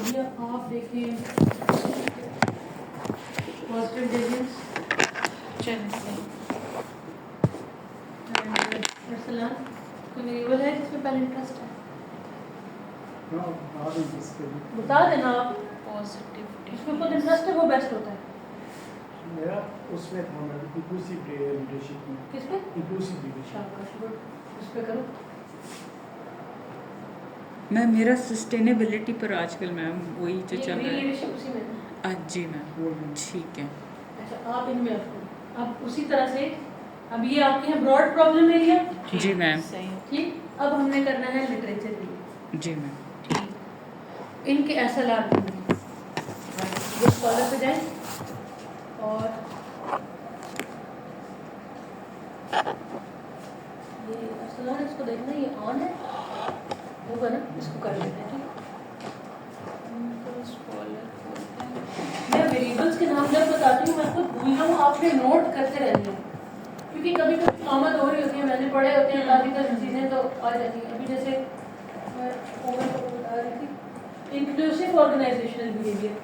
दिया। आप देखिए पॉजिटिव इंटेलिजेंस अरसलान कोई वेरिएबल है जिसमें पहले इंटरेस्ट है? बता देना आप। पॉजिटिव जिसमें खुद इंटरेस्ट है वो बेस्ट होता है। मेरा उसमें था मैडम इंक्लूसिव लीडरशिप में। किस पे? Inclusive leadership. शाबाश, गुड, उस पे करो। मैम मेरा सस्टेनेबिलिटी पर आजकल मैम वही जो चल रहा है। लीडरशिप उसी में है। जी मैम ठीक है। अच्छा आप इनमें अब उसी तरह से अब ये आपके यहाँ ब्रॉड प्रॉब्लम एरिया। जी मैम ठीक, अब हमने करना है लिटरेचर भी। जी मैम ठीक, इनके एसएलआर वो स्कॉलर पे जाएं और ये एसएलआर इसको देखना, ये ऑन है होगा ना, इसको कर लेते हैं। मैं वेरिएबल्स के नाम जब बताती हूँ मैं खुद भूल जाऊँ, आपने नोट करते रहना है क्योंकि कभी कभी आमद हो रही होती है, मैंने पढ़े होते हैं काफ़ी सारी चीज़ें तो आ जाती हैं। अभी जैसे मैं बता रही थी inclusive organizational behaviour,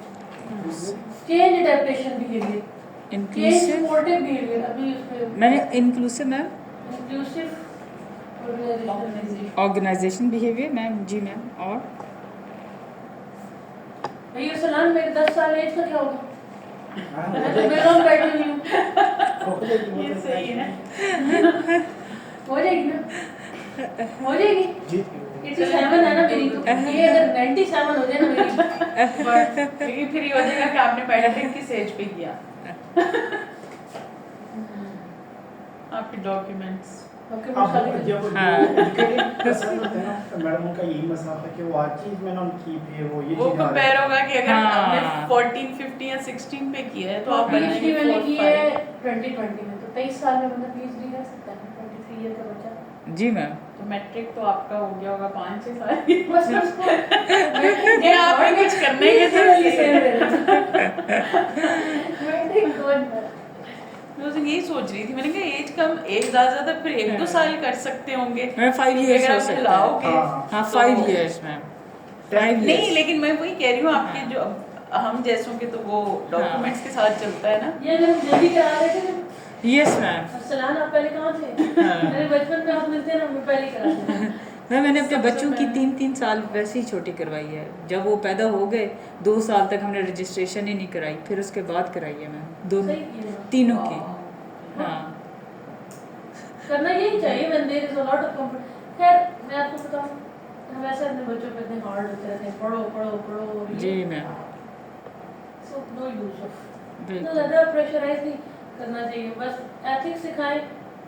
change adaptation behaviour, change supportive behaviour. अभी उसमें मैंने inclusive ma'am inclusive organization behaviour ma'am. जी मैम और भैया सलाम, मेरे 10 साल एज का क्या होगा? मैं तो बेगम बैठी हुई हूँ। ये सही है। हो जाएगी ना, हो जाएगी। 87 है ना मेरी, तो ये अगर 97 हो जाए ना मेरी, लेकिन फिर ये हो जाएगा कि आपने मैट्रिक किस एज पे किया। आपके डॉक्यूमेंट्स ओके अब जब मैडम उनका यही मसला था कि वो हर चीज में ना उनकी वो ये वो चीज कंपेयर होगा कि अगर आपने 14, 15 या 16 पे किया है तो आप पीएचडी मैंने की है 2020 में, तो 23 साल में बंदा पीएचडी कर सकता है, 23 ईयर का बच्चा। जी मैम तो मैट्रिक तो आपका हो गया होगा 5-6 साल। बस उसको ये आपने कुछ करने के तो मैं उसे यही सोच रही थी, मैंने कहा एज कम, एज ज्यादा फिर 1-2 साल कर सकते होंगे। मैं 5 इयर्स हो सकता है। लाओगे हाँ 5 इयर्स मैम 5 नहीं, लेकिन मैं वही कह रही हूँ आपके जो हम जैसों के तो वो डॉक्यूमेंट्स के साथ चलता है ना। ये जब जल्दी करा रहे थे यस मैम। सलान, आप पहले कहाँ थे? मेरे बचपन में आप मिलते हैं ना, मैं पहले करा थे। मैंने अपने बच्चों की 3-3 साल वैसे ही छोटी करवाई है। जब वो पैदा हो गए 2 साल तक हमने रजिस्ट्रेशन ही नहीं कराई, फिर उसके बाद कराई है मैम दोनों तीनों की। हाँ करना यही चाहिए when there is a lot of comfort। खैर मैं आपको बताऊँ, हम ऐसे अपने बच्चों पे इतने हार्ड होते रहते हैं, पढ़ो पढ़ो पढ़ो। जी ma'am so no use of बिल्कुल। ज़्यादा प्रेशराइज नहीं करना चाहिए। बस एथिक्स सिखाएं,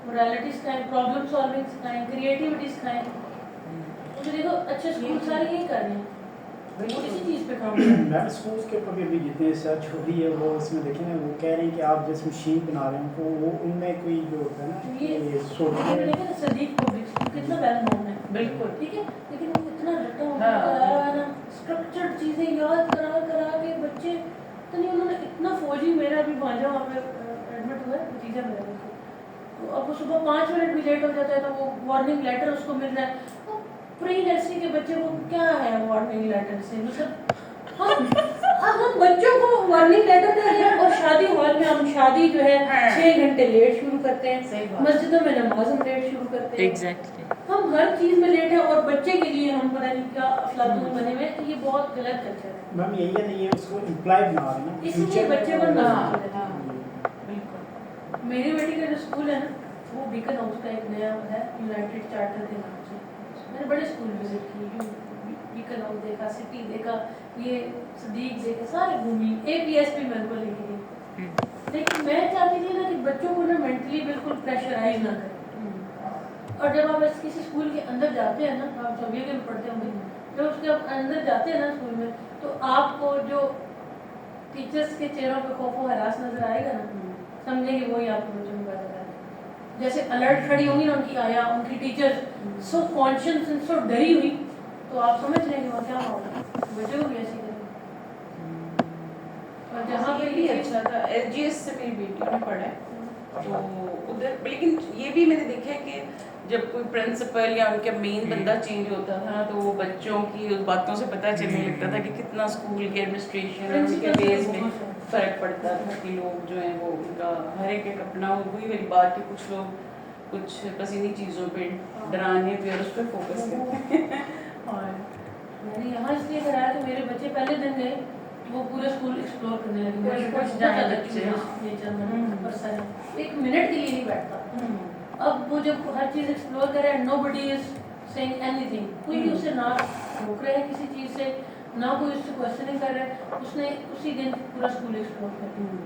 मोरालिटी सिखाएं, प्रॉब्लम सॉल्विंग सिखाएं, क्रिएटिविटी सिखाएं। तो देखो अच्छे स्कूल सारे यही कर रहे हैं, इसी चीज़ पे काम कर रहे हैं। मैम स्कूल्स के ऊपर भी जितने रिसर्च हो रही है वो इसमें देखें ना, वो कह रहे हैं कि आप जिस मशीन बना रहे हैं तो वो उनमें कोई जो होता है ना ये सोचते देखा ना सदीक पब्लिक स्कूल कितना वेल नोन है, बिल्कुल ठीक है, लेकिन वो इतना रटा हुआ है ना, स्ट्रक्चर्ड चीज़ें याद करा करा के बच्चे तो नहीं। उन्होंने इतना फौजी, मेरा भी भांजा वहाँ पे एडमिट हुआ है, भतीजा मेरा भी, तो अब वो सुबह 5 मिनट भी लेट हो जाता है तो वो वार्निंग लेटर उसको मिल रहा है। तो प्री नर्सरी के बच्चे को क्या है वार्निंग लेटर से, मतलब हम बच्चों को वार्निंग लेटर दे रहे हैं। और शादी हॉल में हम शादी जो है 6 घंटे लेट शुरू करते हैं, मस्जिदों में नमाज हम लेट शुरू करते हैं। एग्जैक्टली हम हर चीज़ में लेट है और बच्चे के लिए हम पता नहीं क्या अफलातून बने हुए हैं। तो ये बहुत गलत कल्चर है। मैम यही है ना, ये उसको इम्प्लाई बना रहे हैं ना इसलिए बच्चे को ना बिल्कुल। मेरी बेटी का जो स्कूल है ना, वो बीकन हाउस का एक नया है, यूनाइटेड चार्टर के नाम से। मैंने बड़े स्कूल विजिट किए, बीकन हाउस देखा, सिटी देखा, ये सदीक देखा, सारे घूमी, APSP मेरे को लेके गई। लेकिन मैं चाहती थी ना कि बच्चों को ना मेंटली बिल्कुल प्रेशराइज ना करें। और जब आप किसी स्कूल के अंदर जाते हैं ना, आप चौबीस के में पढ़ते होंगे, जब उसके अंदर जाते हैं ना स्कूल में, तो आपको जो टीचर्स के चेहरों पे खौफ व हरास नजर आएगा ना, समझेंगे वही आपको बच्चों में पैदा करें। जैसे अलर्ट खड़ी होंगी ना उनकी आया, उनकी teacher so conscious and so डरी हुई, तो आप समझ लेंगे वहाँ क्या होगा, बच्चे को भी ऐसी करेंगे। और जहाँ पे भी अच्छा था, SGS से मेरी बेटी ने पढ़ा है, تو ادھر لیکن یہ بھی میں نے دیکھا ہے کہ جب کوئی پرنسپل یا ان کا مین بندہ چینج ہوتا تھا تو وہ بچوں کی اس باتوں سے پتہ چلنے لگتا تھا کہ کتنا اسکول کے ایڈمنسٹریشن اور ان کے بیس میں فرق پڑتا تھا کہ لوگ جو ہیں وہ ان کا ہر ایک اپنا وہی والی بات کہ کچھ لوگ کچھ پسندی چیزوں پہ ڈرانے پہ اور اس پہ فوکس کرتے ہیں. اور میں نے یہاں اس لیے کرایا کہ میرے بچے پہلے دن گئے وہ پورے اسکول ایکسپلور کرنے لگے. کچھ جائیں بچے ایک منٹ کے لیے نہیں بیٹھتا. اب وہ جب ہر چیز ایکسپلور کرے نو بڈی از سیئنگ اینی تھنگ, کوئی بھی اسے نہ روک رہا ہے کسی چیز سے, نہ کوئی اس سے کوشچننگ کر رہا ہے, اس نے اسی دن پورا اسکول ایکسپلور کر دیا.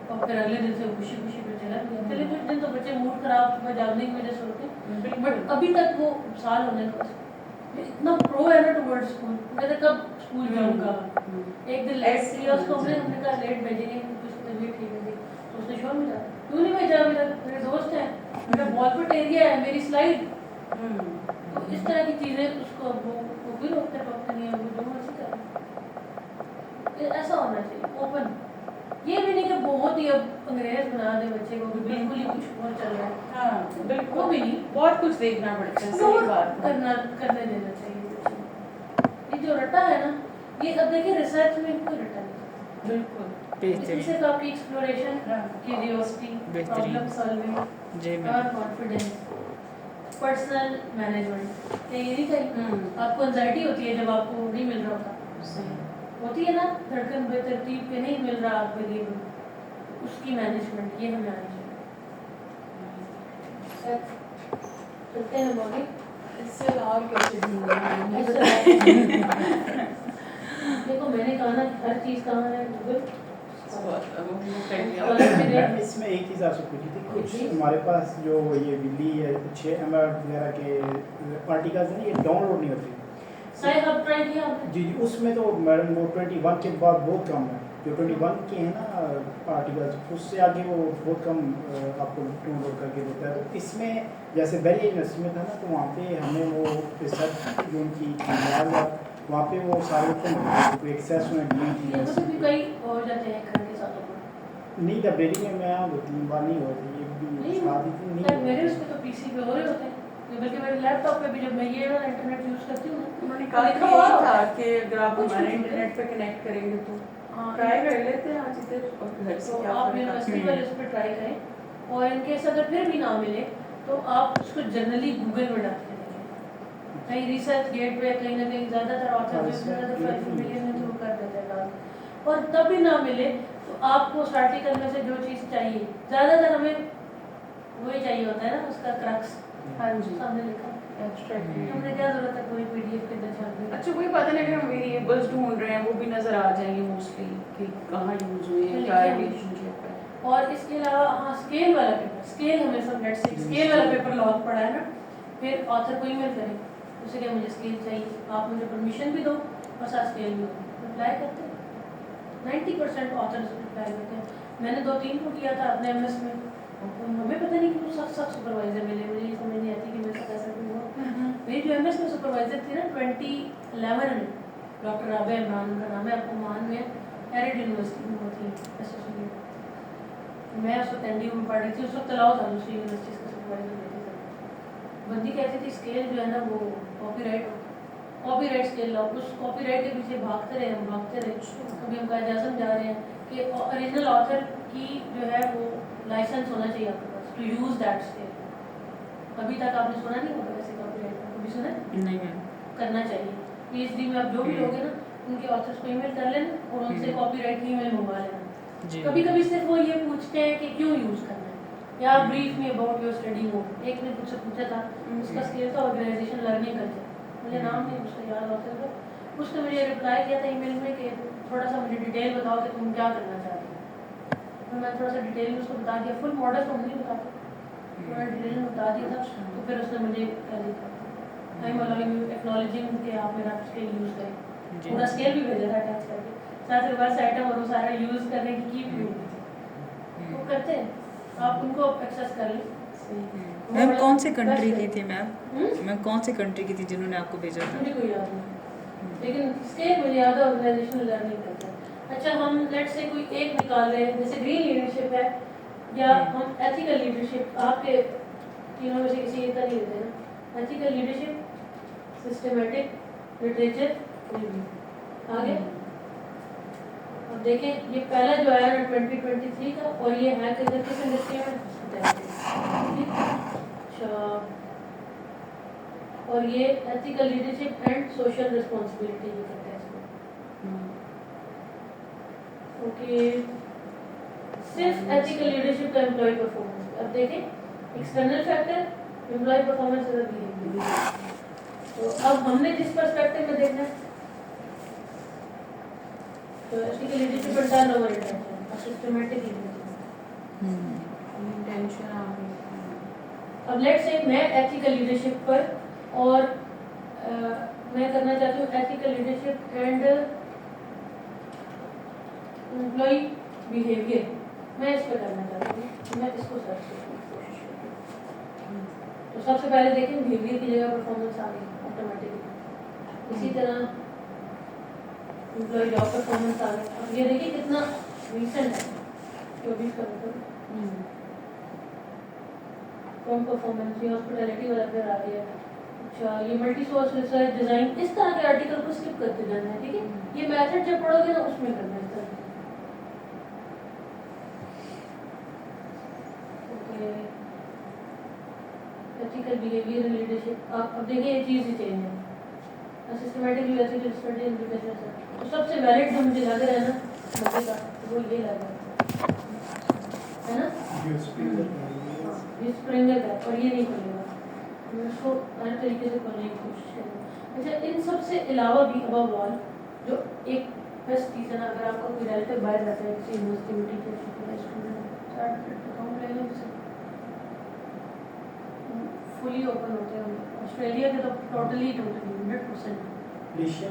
اور پھر اگلے دن سے خوشی خوشی پہ چلا گیا. پہلے کچھ دن تو بچے موڈ خراب صبح جاگنے کی وجہ سے ہوتے ہیں, بٹ ابھی تک وہ سال ہونے کا اتنا پرو ہے نا ٹورڈ اسکول. کہتے کب اسکول جاؤں گا. ایک دن لیٹ کیا اس کو ہم نے کہا لیٹ بھیجیں گے کچھ طبیعت ٹھیک ہے. تو اس نے شور ملا کیوں نہیں بھیجا ابھی تک, میرے دوست ہیں, میرا بال پٹ ایریا ہے, میری سلائڈ. تو اس طرح کی چیزیں اس کو وہ بھی روکتے ٹوکتے نہیں ہیں, وہ جو مرضی کریں. ایسا ہونا چاہیے اوپن. یہ بھی نہیں کہ بہت ہی اب انگریز بنا دے بچے کو کہ بالکل ہی کچھ اور چل رہا ہے. ہاں بالکل, وہ بھی نہیں, بہت کچھ دیکھنا پڑتا ہے. صحیح بات ہے, کرنے دینا چاہیے بچے کو. یہ جو رٹا ہے نا, یہ اب دیکھیں ریسرچ میں کوئی رٹا نہیں. بالکل اس سے تو آپ کی ایکسپلوریشن, کیوریوسٹی, پرابلم سالونگ اور کانفیڈنس, پرسنل مینجمنٹ. یہ نہیں چاہیے. آپ کو انزائٹی ہوتی ہے جب آپ کو نہیں مل رہا ہوتا, ہوتی ہے نا, دھڑکن بے ترتیب پہ نہیں مل رہا آپ کے لیے, اس کی مینجمنٹ یہ ہمیں آنی چاہیے. چلتے ہیں باقی اس سے اور دیکھو میں نے کہا نا ہر چیز کہاں ہے گوگل. اس میں ایک چیز آپ سے پوچھی تھی, کچھ ہمارے پاس جو یہ بلی ہے کچھ ایمرالڈ وغیرہ کے آرٹیکلز ہیں یہ ڈاؤن لوڈ نہیں ہوتے. سائز اپ ٹرائی کیا آپ نے؟ جی جی, اس میں تو میڈم وہ 21 کے بعد بہت کم ہے. جو 21 کے ہیں نا آرٹیکلز, اس سے آگے وہ بہت کم آپ کو ڈاؤن لوڈ کر کے دیتا ہے. تو اس میں جیسے بیری یونیورسٹی میں تھا نا, تو وہاں پہ ہمیں وہ ریسرچ جو ان کی وہاں پہ وہ سارے کوئی ایکسیس میں یہ تو بھی کئی ہو جاتے ہیں گھر کے ساتھ نہیں. لائبریری میں میں 2-3 بار نہیں ہوتی, یہ بھی شادی نہیں. میرے اس پہ تو پی سی پہ ہو رہے ہوتے ہیں, بلکہ میرے لیپ ٹاپ پہ بھی جب میں یہ والا انٹرنیٹ یوز کرتی ہوں, انہوں نے کہا تھا کہ اگر آپ ہمارے انٹرنیٹ پہ کنیکٹ کریں گے تو ٹرائی کر لیتے ہیں آج ادھر, اور گھر سے کیا آپ یونیورسٹی پر اس پہ ٹرائی کریں. اور ان کیس اگر پھر بھی نہ ملے تو آپ اس کو جنرلی گوگل میں ڈال کے دیکھیں. کہیں ریسرچ گیٹ پہ کہیں نہ کہیں زیادہ تر آتھر جو زیادہ تر 5 ملین میں تو کر دیتے ہیں. اور تب بھی نہ ملے تو آپ کو اس آرٹیکل میں سے جو چیز چاہیے, زیادہ تر ہمیں وہی چاہیے ہوتا ہے نا, اس کا کرکس. ہاں جی, سامنے لکھا ہم نے کیا ضرورت ہے کوئی پی ڈی ایف کے اندر چھاپ دیں. اچھا کوئی پتہ نہیں, اگر ہم ویریبلس ڈھونڈ رہے ہیں وہ بھی نظر آ جائیں گے موسٹلی کہ کہاں یوز ہوئے ہیں, کیا ریلیشن شپ ہے. اور اس کے علاوہ ہاں اسکیل والا پیپر, اسکیل ہمیں سب نیٹ سے اسکیل والا پیپر لاگ پڑا ہے نا, پھر آتھر کو ای میل کریں اسے کہ مجھے اسکیل چاہیے, آپ مجھے پرمیشن بھی دو اور ساتھ اسکیل بھی دو. اپلائی کرتے ہیں 90% آتھرز اپلائی کرتے ہیں. میں نے 2-3 کو کیا تھا اپنے ایم ایس میں, ہمیں پتہ نہیں کہ سخت سپروائزر ملے. مجھے یہ سمجھ نہیں آتی کہ میرے ساتھ ایسا کوئی ہوا. میری جو ایم ایس میں سپروائزر تھی نا 2011 میں, ڈاکٹر رابع عمران کا نام ہے, آپ کو مان میں ایرڈ یونیورسٹی میں وہ تھی ایسوسیٹ. میں اس وقت این ڈی یو میں پڑھ رہی تھی, اس وقت تلاؤ تھا دوسری یونیورسٹیز کا سپروائزر دیتی تھی. بندی کہتی تھی اسکیل جو ہے نا وہ کاپی رائٹ اسکیل لاؤ. اس کاپی رائٹ کے پیچھے بھاگتے رہے. کبھی ہم قائد اعظم جا رہے ہیں کہ اوریجنل آتھر کی جو ہے وہ لائسنس ہونا چاہیے آپ کے پاس ٹو یوز دیٹ اسکیل. ابھی تک آپ نے سنا نہیں ہوگا ویسے کاپی رائٹ کا, کبھی سنا نہیں کرنا چاہیے. پی ایچ ڈی میں آپ جو بھی لوگے نا ان کے آتھرس کو ای میل کر لینا اور ان سے کاپی رائٹ کی ای میل منگوا لینا. کبھی کبھی صرف وہ یہ پوچھتے ہیں کہ کیوں یوز کرنا ہے, یا بریف میں اباؤٹ یور اسٹڈی ہو. ایک نے مجھ سے پوچھا تھا, اس کا اسکیل تھا آرگنائزیشن لرننگ کلچر, مجھے نام نہیں اس کا یاد آتا تھا. اس نے مجھے رپلائی کیا تھا ای میل میں کہ تھوڑا سا مجھے ڈیٹیل بتاؤ کہ تم کیا کرنا چاہتے ہو. میں تھوڑا سا ڈیٹیل میں اس کو بتا دیا, فل ماڈل تو ہم نہیں بتاتے, تھوڑا ڈیٹیل میں بتا دیا تھا. تو پھر اس نے مجھے کیا لکھا, I am allowing you acknowledging کہ آپ میرا اسکیل یوز کریں. پورا اسکیل بھی بھیجا تھا اٹیچ کر کے, ساتھ ریورس آئٹم اور وہ سارا یوز کرنے کی وہ کرتے ہیں. آپ ان کو ایکسیس کر لیں. میم کون سی کنٹری کی تھی میم کون سی کنٹری کی تھی جنہوں نے آپ کو بھیجا تھا؟ مجھے کوئی یاد نہیں, لیکن اسکیل مجھے یاد ہے آرگنائزیشنل لرننگ کرتا ہے. اچھا ہم لیٹ سے کوئی ایک نکال رہے ہیں, جیسے گرین لیڈرشپ ہے, یا ہم ایتھیکل لیڈرشپ آپ کے تینوں میں سے کسی ایک کا نہیں دیتے نا. Ethical leadership, systematic literature review. آگے اب دیکھیں یہ پہلا جو آیا نا 2023 کا, اور یہ ہے کہ کس انڈسٹری میں, اچھا, اور یہ ethical leadership and social responsibility جو کہتے ہیں اس کو. اوکے, صرف ایتھیکل لیڈرشپ کا امپلائی پرفارمنس. اب دیکھیں external factor, employee performance is a. تو اب ہم نے جس پرسپیکٹو میں دیکھنا ہے تو ایتھیکل لیڈرشپ پر ٹرن اوور انٹینشن اور سسٹمیٹک انٹینشن آ گئی. اب لیٹ سے میں ایتھیکل لیڈرشپ پر اور میں کرنا چاہتی ہوں ethical leadership and employee behaviour. میں اس پہ کرنا چاہتی ہوں, میں اس کو سرچ کرنے کی کوشش کرتی ہوں. تو سب سے پہلے دیکھیں بیہیویئر کی جگہ پرفارمنس آ گئی آٹومیٹکلی. اسی طرح امپلائی جاب پرفارمنس آ گئی. اب یہ دیکھیے کتنا ریسنٹ ہے, 24 کا مطلب فرم پرفارمنس. یہ ہاسپٹیلٹی والا پھر آ گیا. اچھا, یہ ملٹی سورس ریسرچ ڈیزائن, اس طرح کے آرٹیکل کو اسکپ کرتے جانا ہے. ٹھیک ہے, یہ میتھڈ جب پڑھو گے نا اس میں کرنا ہے اس طرح. Okay, ethical behaviour and leadership. اب دیکھیں یہ چیز ہی چینج ہے. Systematically ethical study and education. تو سب سے ویلڈ جو مجھے لگ رہا ہے نا مجھے کا, وہ یہ لگ رہا ہے نا, یہ اسپرنگر کا, اور یہ نہیں کھلے گا. میں اس کو ہر طریقے سے کھولنے کی کوشش کروں. اچھا, ان سب سے علاوہ بھی ابو آل جو ایک بیسٹ چیز ہے نا, اگر آپ کو کوئی ریلیٹو باہر رہتا ہے کسی یونیورسٹی میں ٹیچر شپ یا اسٹوڈنٹ چارٹرڈ اکاؤنٹ لے لیں, فلی اوپن ہوتے ہیں. آسٹریلیا کے تو ٹوٹلی 100% رشتے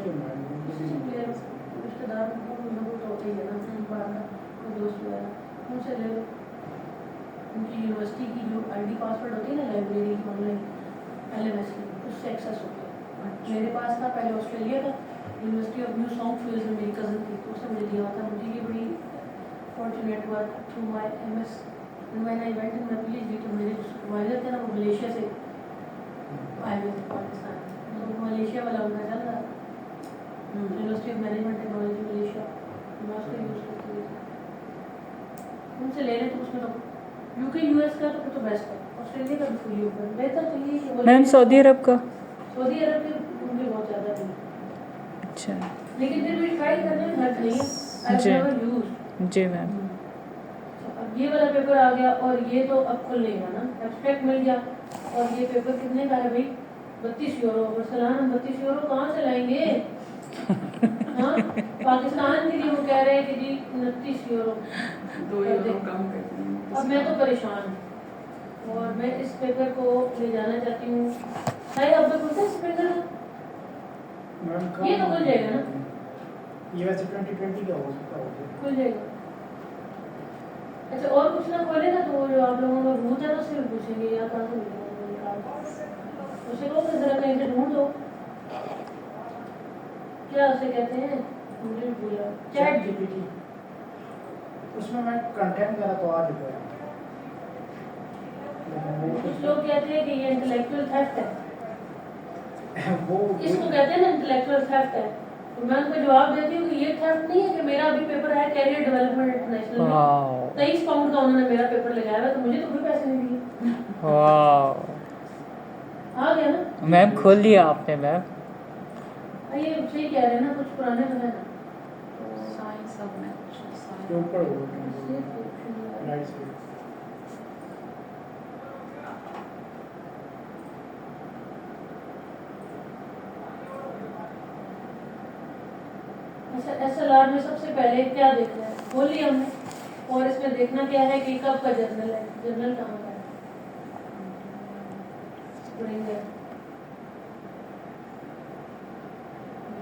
دار لوگوں تو ہوتے ہی ہے نا, باہر کا دوست وغیرہ, ان سے لے لو. ان کی یونیورسٹی کی جو آئی ڈی پاسورڈ ہوتی ہے نا لائبریری آن لائن LMS کی, اس سے ایکسیس ہوتا ہے. میرے پاس تھا پہلے آسٹریلیا کا, university of New South Wales میں میری کزن تھی تو اس نے مجھے دیا تھا. مجھے یہ بڑی فارچونیٹ ہوا تھرو مائی MS. میں نے ایونٹ ان میں PhD تو میرے جو سپروائزر تھے نا وہ ملیشیا سے آئے ہوئے تھے پاکستان. تو ملیشیا والا ان کا چل رہا تھا, university of management technology Malaysia, میں اس کا یوز کرتی ہوئی. ان سے لے لیں تو اس میں تو UK US کا تو تو بیسٹ ہے. آسٹریلیا کا بھی فلی اوپن بہتر. تو یہ میم سعودی عرب کا, سعودی عرب کے مجھے بہت زیادہ نہیں, اچھا لیکن پھر بھی ٹرائی کرنے میں حرج نہیں ہے. جی. I've never used. جی میم. اب یہ والا پیپر آ گیا, اور یہ تو اب کھل نہیں گا نا, ایبسٹریکٹ مل گیا. اور یہ پیپر کتنے کا ہے بھائی, 32 یورو. اور سلام, ہم 32 یورو کہاں سے لائیں گے؟ ہاں, پاکستان کے لیے وہ کہہ رہے ہیں کہ جی 29 یورو 2 یورو کم کرتے ہیں. اب میں تو پریشان ہوں, اور میں اس پیپر کو لے جانا چاہتی ہوں. شاید آپ کو پتہ ہے اس پیپر یہ تو کھل جائے گا نا, یہ ویسے 2020 کا ہو سکتا ہے, کھل جائے گا. اچھا, اور کچھ نہ کھولے گا تو جو آپ لوگوں کا بھوت ہے نا اس سے بھی پوچھیں گے یا کہاں سے ملے گا. اسے کہو کہ ذرا کہیں سے ڈھونڈ دو, کیا اسے کہتے ہیں, مجھے بھی بھولا, چیٹ GPT. اس میں کنٹینٹ ذرا تو آ چکا ہے. کچھ لوگ کہتے ہیں کہ یہ انٹلیکچوئل تھیفٹ ہے, وہ اس کو کہتے ہیں نا انٹلیکچوئل تھیفٹ ہے. تو میں ان کو جواب دیتی ہوں کہ یہ تھیفٹ نہیں ہے کہ میرا ابھی پیپر ہے کیریئر ڈیولپمنٹ انٹرنیشنل میں, 23 پاؤنڈ کا انہوں نے میرا پیپر لگایا ہے, تو مجھے تو کوئی پیسے نہیں دیے. آ گیا نا میم, کھول لیا آپ نے میم. یہ صحیح کہہ رہے ہیں نا, کچھ پرانے تو ہے نا. سائنس اب میں کے اوپر ہوگا رائٹ سے. SLR میں سب سے پہلے کیا دیکھنا ہے, کھول لیا ہم نے, اور اس میں دیکھنا کیا ہے کہ کب کا جرنل ہے, جرنل کہاں کا ہے.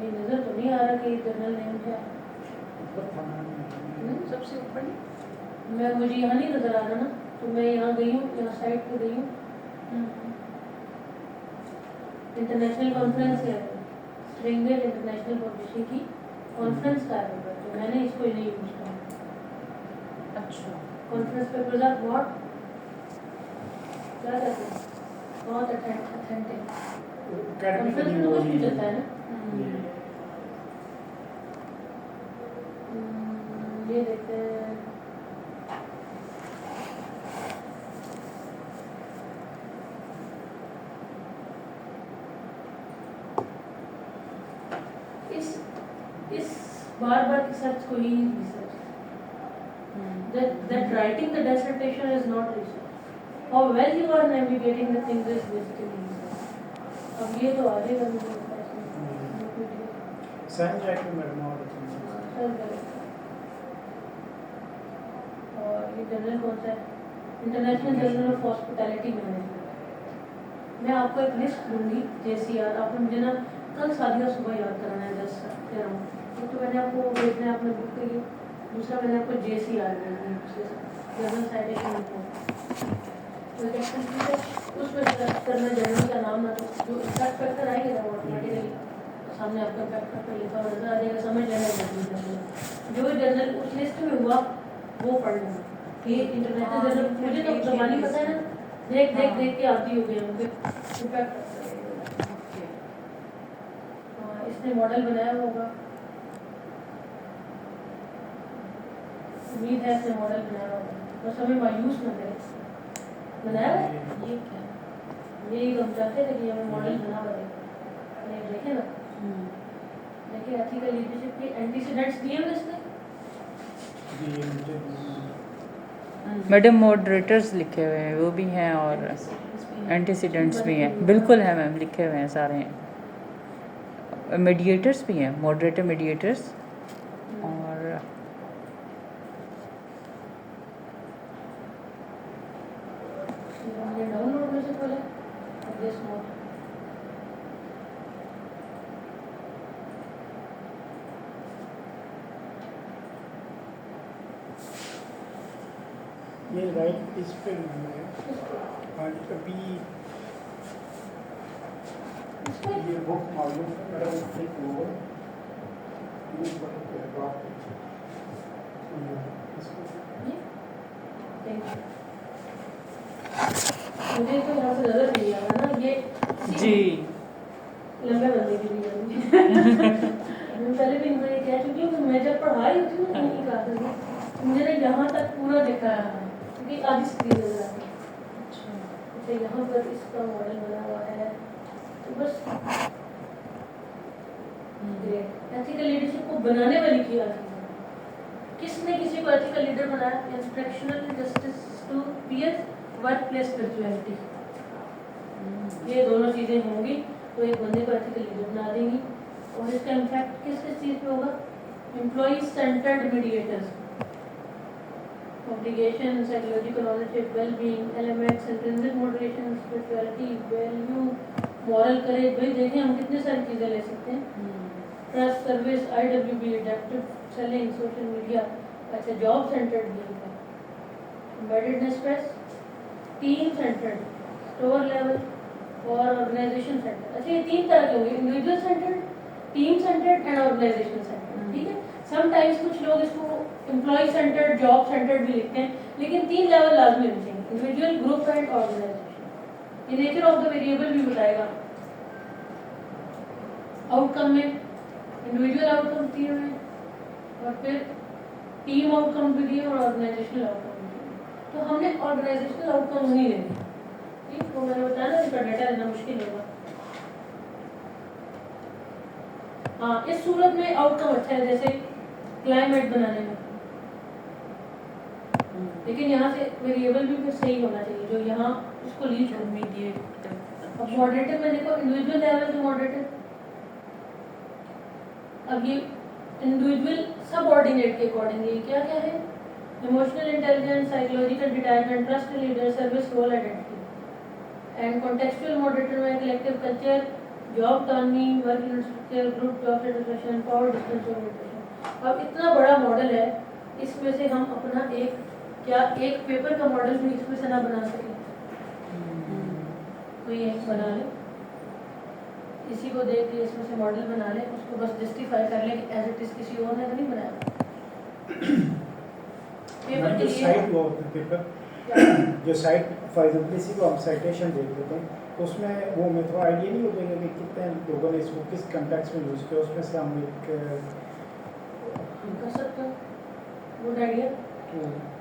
یہ نظر تو نہیں آ رہا کہ یہ جرنل نیم کیا ہے. سب سے اوپر میں مجھے یہاں نہیں نظر آ رہا نا, تو میں یہاں گئی ہوں, یہاں سائٹ پہ گئی ہوں. انٹرنیشنل کانفرنس ہے, اسپرنگر انٹرنیشنل پبلشنگ کی کانفرنس کا ہے, تو میں نے اس کو نہیں یوز کرا. اچھا कॉन्फ्रेंस पेपर्स आर व्हाट, क्या कहते हैं, बहुत अथेंटिक। कॉन्फ्रेंस में तो कुछ भी चलता है ना। ये देखते हैं, इस बार रिसर्च को ही research, that writing the dissertation is not research. How well you are navigating the things is basically research. अब ये तो आ जाएगा मुझे लगता है इसमें। साइंस राइटिंग में और ये जर्नल कौन सा है? International journal of hospitality management. मैं आपको एक लिस्ट दूंगी JCR, आपने मुझे ना कल सादिया सुबह याद कराना है, जस्ट कह रहा हूँ। एक तो मैंने आपको भेजना है, आपने बुक करी, दूसरा मैंने आपको JCR भेजना है, उसके साथ जर्नल साइटेशन रिपोर्ट। उसमें सर्च करना जर्नल का नाम ना, तो जो सर्च फैक्टर आएगा ना ऑटोमेटिकली सामने आपका फैक्टर पर लिखा हुआ नजर आ जाएगा, समझ लेना जर्नल। जो जर्नल उस लिस्ट में हुआ वो पढ़ लेना। ये इंटरनेशनल जर्नल मुझे तो जबानी पता है ना, देख के आती हो गई मुझे। इसने मॉडल बनाया होगा, उम्मीद है इसने मॉडल बनाया होगा, बस हमें मायूस न करे। बनाया है ये क्या, यही हम चाहते थे कि हमें मॉडल बना हुआ है। देखे ना, देखिए एथिकल लीडरशिप के एंटीसीडेंट्स दिए हुए इसने। मैडम मॉडरेटर्स लिखे हुए हैं वो भी हैं और एंटीसीडेंट्स भी हैं, बिल्कुल है मैम, लिखे हुए हैं सारे हैं। मीडिएटर्स भी हैं, मॉडरेटर मीडिएटर्स और डाउनलोड में से पहले दिस नोट ये राइट इस पे है और अभी ये बुक मालूम है मेरा क्लिक हुआ ये बटन पे है ड्रॉप मुझे तो यहाँ से नजर नहीं आ रहा ना, ये जी लंबे बंदे के लिए मैं पहले भी इनको ये कह चुकी हूँ कि मैं जब पढ़ाई होती हूँ ना इनकी क्लासेस में, मुझे ना यहाँ तक पूरा दिखा है क्योंकि आधी स्क्रीन नजर आती है। अच्छा यहाँ पर इसका मॉडल बना हुआ है, तो बस एथिकल लीडरशिप को बनाने वाली की आती है। किसने किसी को एथिकल लीडर बनाया? Instructional justice to PS workplace spirituality, ये दोनों चीजें होंगी तो एक बंदे को एथिकल लीडर बना देंगी। और इसका इम्पैक्ट किस चीज पे होगा? Employee centred mediators, obligation, psychological ownership, wellbeing, elements, intrinsic motivation, spirituality, value, moral courage. भाई देखें हम कितनी सारी चीजें ले सकते हैं। Trust, service, IWB, adaptive selling, social media. अच्छा जॉब सेंटर्ड भी है, embeddedness stress, team centred, store level और ऑर्गेनाइजेशन सेंटर्ड। अच्छा ये तीन तरह के होंगे, individual centred, team centred and organization centred. ठीक है, समटाइम्स कुछ लोग इसको एम्प्लॉय सेंटर्ड, जॉब सेंटर्ड भी लिखते हैं, लेकिन तीन लेवल लाजमी होने चाहिए, इंडिविजुअल, ग्रुप एंड ऑर्गेनाइजेशन। ये नेचर ऑफ द वेरिएबल भी बताएगा। आउटकम में इंडिविजुअल आउटकम दिए हुए हैं और फिर टीम आउटकम भी दिए और ऑर्गेनाइजेशनल आउटकम भी दिए। तो हमने ऑर्गेनाइजेशनल आउटकम नहीं लेने, ठीक, तो मैंने बताया ना इसका डाटा लेना मुश्किल होगा। हाँ इस सूरत में आउटकम अच्छा है, जैसे क्लाइमेट बनाने में, लेकिन यहाँ से वेरिएबल भी फिर सही होना चाहिए जो यहाँ उसको लीड कर मीडिएट। अब मॉडरेटर में देखो इंडिविजुअल लेवल के मॉडरेटर, अब ये इंडिविजुअल सबऑर्डिनेट के अकॉर्डिंगली क्या क्या है? Emotional intelligence, psychological detachment, trust leader, service role identity. And contextual moderator में collective culture, job timing, work structure, group job satisfaction, power distance orientation. अब इतना बड़ा मॉडल है, इसमें से हम अपना एक पेपर का मॉडल भी इसमें से ना बना सके, कोई एक बना ले, इसी को देख के इसमें से मॉडल बना ले, उसको बस जस्टिफाई कर ले कि एज इट इज किसी और ने तो नहीं बनाया। पेपर के जो लिए साइट वो होता है पेपर जो साइट फॉर एग्जाम्पल इसी को हम साइटेशन देख लेते हैं तो उसमें वो मेरे को आइडिया नहीं हो जाएगा कि कितने लोगों ने इसको किस कंटेक्स्ट में यूज़ किया, उसमें से हम एक कर सकते हैं गुड आइडिया।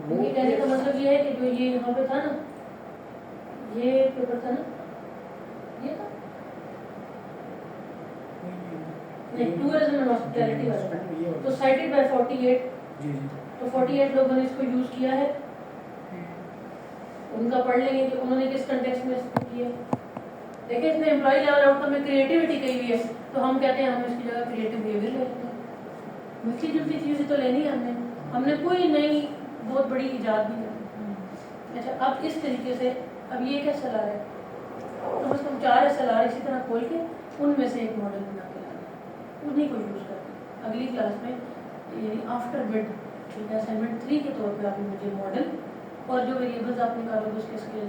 वो ये कहने का मतलब ये है कि जो ये यहाँ पे था ना, ये पेपर था ना, ये था नहीं, टूरिज्म एंड हॉस्पिटैलिटी वाला, तो साइटेड बाय 48, जी जी तो 48 लोगों ने इसको यूज किया है। उनका पढ़ लेंगे कि उन्होंने किस कंटेक्स्ट में इसको किया। देखिए इसमें एम्प्लॉय लेवल आउटकम में क्रिएटिविटी कही हुई है, तो हम कहते हैं हम इसकी जगह क्रिएटिव बिहेवियर ले लेते हैं। मिलती जुलती चीज़ें तो लेनी है हमने कोई नई बहुत बड़ी इजाद नहीं करी। अच्छा अब इस तरीके से अब ये क्या SLR है, कम से कम 4 SLR इसी तरह खोल के उनमें से एक मॉडल बना के लाना, उन्हीं को यूज़ करना। अगली क्लास में यानी आफ्टर मिड असाइनमेंट 3 के तौर पे आपने मुझे मॉडल और जो वेरिएबल्स आप निकालोगे उसके स्केल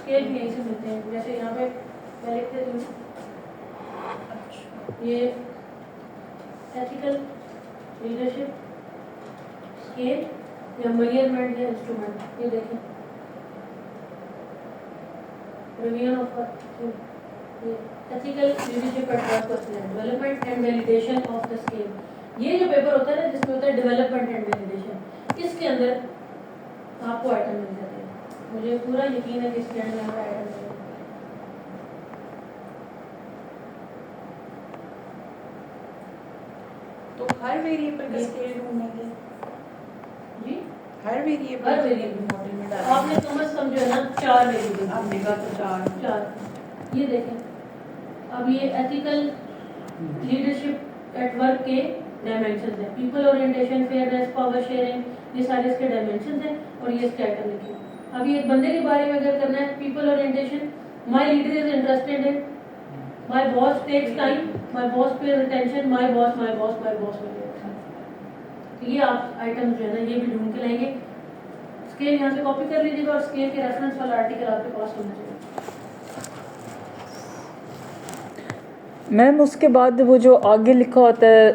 स्केल भी यहीं से मिलते हैं। जैसे यहाँ पे मैं लिख देती हूँ, ये एथिकल लीडरशिप स्केल या मेजरमेंट या इंस्ट्रूमेंट, ये देखें revision of ethical leadership at work personal development and validation of the scale. ये जो पेपर होता है ना जिसमें होता है डेवलपमेंट एंड वैलिडेशन, इसके अंदर आपको आइटम मिल जाते हैं। मुझे पूरा यकीन है कि इसके अंदर आपको आइटम मिलेगा। तो हर वेरिएबल का स्केल ढूंढेंगे जी हर वेरिएबल मॉडल में डालें। आपने कम से कम जो है ना 4 वेरिएबल आपने कहा तो 4 ये देखें। अब ये एथिकल लीडरशिप एट वर्क के डायमेंशंस हैं, people orientation, fairness, power sharing, ये सारे इसके डायमेंशंस हैं और ये इसके आइटम लिखे। अब ये एक बंदे के बारे में अगर करना है, people orientation, my leader is interested in, my boss takes time, my boss pay attention, my boss तो ये आप आइटम जो है ना ये भी ढूंढ के लाएंगे। स्केल यहाँ से कॉपी कर लीजिएगा और स्केल के रेफरेंस वाला आर्टिकल आपके पास होना चाहिए। मैम उसके बाद वो जो आगे लिखा होता है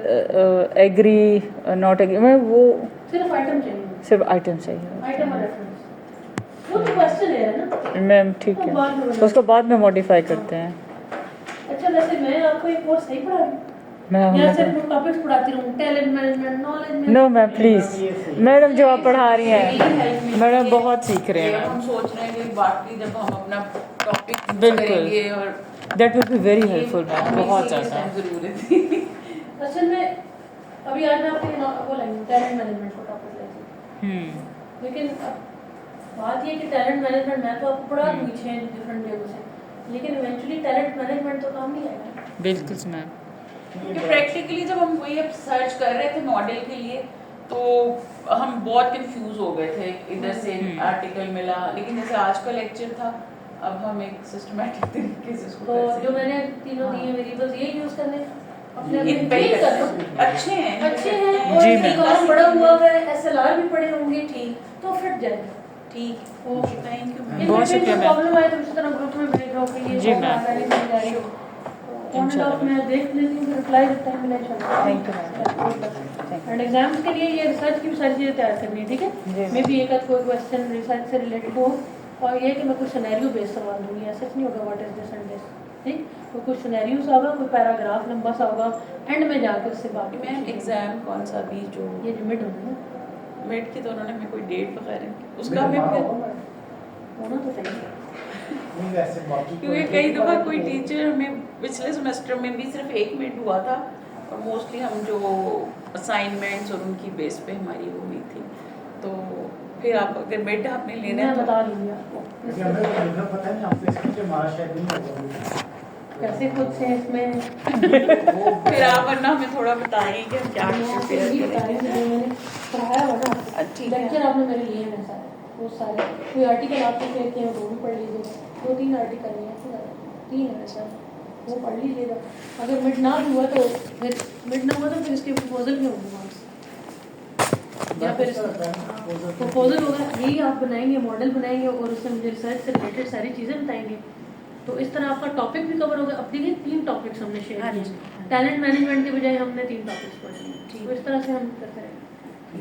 एग्री नॉट एग्री, मैं वो सिर्फ आइटम चाहिए, सिर्फ आइटम चाहिए। आइटम और रेफरेंस, वो तो क्वेश्चन है ना मैम ठीक है, उसको बाद में मॉडिफाई करते हैं। अच्छा वैसे मैं आपको एक और सही पढ़ा रही हूँ मैं या सिर्फ टॉपिक्स पढ़ाती रहूँ, talent management, knowledge. No ma'am please madam जो आप पढ़ा रही हैं मैडम बहुत सीख रहे हैं। हम सोच रहे हैं कि बाकी जब हम अपना टॉपिक बिल्कुल। करेंगे और that will be very helpful ma'am, बहुत ज़्यादा जरूरत थी। असल में अभी आज मैं आपके वो लाएंगे टैलेंट मैनेजमेंट को टॉपिक लाएंगे, लेकिन बात ये कि टैलेंट मैनेजमेंट मैं तो आपको पढ़ा दूंगी 6 डिफरेंट जगहों से, लेकिन इवेंचुअली टैलेंट मैनेजमेंट तो काम नहीं आएगा। बिल्कुल मैम। क्योंकि प्रैक्टिकली जब हम वही अब सर्च कर रहे थे मॉडल के लिए तो हम बहुत कंफ्यूज हो गए थे, इधर से आर्टिकल मिला, लेकिन जैसे आज का लेक्चर था अब हम एक सिस्टमेटिक तरीके से इसको तो जो मैंने तीनों दिए वेरिएबल्स ये यूज करने अपने इन पे ठीक कर लो, अच्छे हैं अच्छे हैं जी और मैम। काम बड़ा हुआ है, एसएलआर भी पढ़े होंगे, ठीक तो फिट जाएगा। ठीक ओके थैंक यू इन बहुत में शुक्रिया जो मैम। प्रॉब्लम आए तो इस तरह ग्रुप में भेज दो कि ये जी मैम। ऑन एंड ऑफ मैं देख लेती हूँ, रिप्लाई जब टाइम मिले चलो। Thank you ma'am. And exams के लिए ये रिसर्च की भी सारी चीज़ें तैयार करनी है, ठीक है। मे बी एक आध कोई क्वेश्चन रिसर्च से रिलेटेड हो और ये कि मैं कुछ सिनेरियो बेस्ड सवाल दूंगी, ऐसा नहीं होगा what is this and this, ठीक। तो कुछ सिनेरियोस होगा, कोई पैराग्राफ लंबा सा होगा, एंड में जाकर उससे बात मैम एग्जाम कौन सा भी जो ये लिमिट होगी ना, मिड की तो उन्होंने हमें कोई डेट वगैरह उसका भी फिर होना तो चाहिए। नहीं वैसे बाकी क्योंकि कई दफ़ा कोई टीचर हमें पिछले सेमेस्टर में भी सिर्फ 1 मिनट हुआ था और मोस्टली हम जो असाइनमेंट्स और उनकी बेस पे हमारी वो हुई थी, तो फिर आप अगर मिड आपने लेना मैं है तो बता दूंगी आपको क्योंकि हमें पता नहीं आपको इसमें जो हमारा शायद नहीं होगा कैसे खुद से इसमें फिर आप वरना हमें थोड़ा बताइए कि हम क्या मैं आपको यही बता रही हूँ, जो मैंने पढ़ाया हुआ ना ठीक है। लेक्चर आपने मेरे लिए हैं सारे, वो सारे कोई आर्टिकल आपको शेयर किए वो भी पढ़ लीजिए, 2-3 आर्टिकल हैं, 3 है सर, वो पढ़ लीजिएगा। अगर मिड ना हुआ तो फिर मिड ना हुआ तो फिर इसके प्रपोजल भी होंगे मार्क्स, या फिर प्रपोजल होगा, यही आप बनाएंगे, मॉडल बनाएंगे और उससे मुझे रिसर्च से रिलेटेड सारी चीज़ें बताएंगे। तो इस तरह आपका टॉपिक भी कवर होगा। अब देखिए 3 टॉपिक्स हमने शेयर किए, टैलेंट मैनेजमेंट के बजाय हमने 3 टॉपिक्स पढ़े, तो इस तरह से हम करते रहेंगे।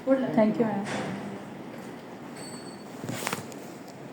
Good luck. Thank you ma'am.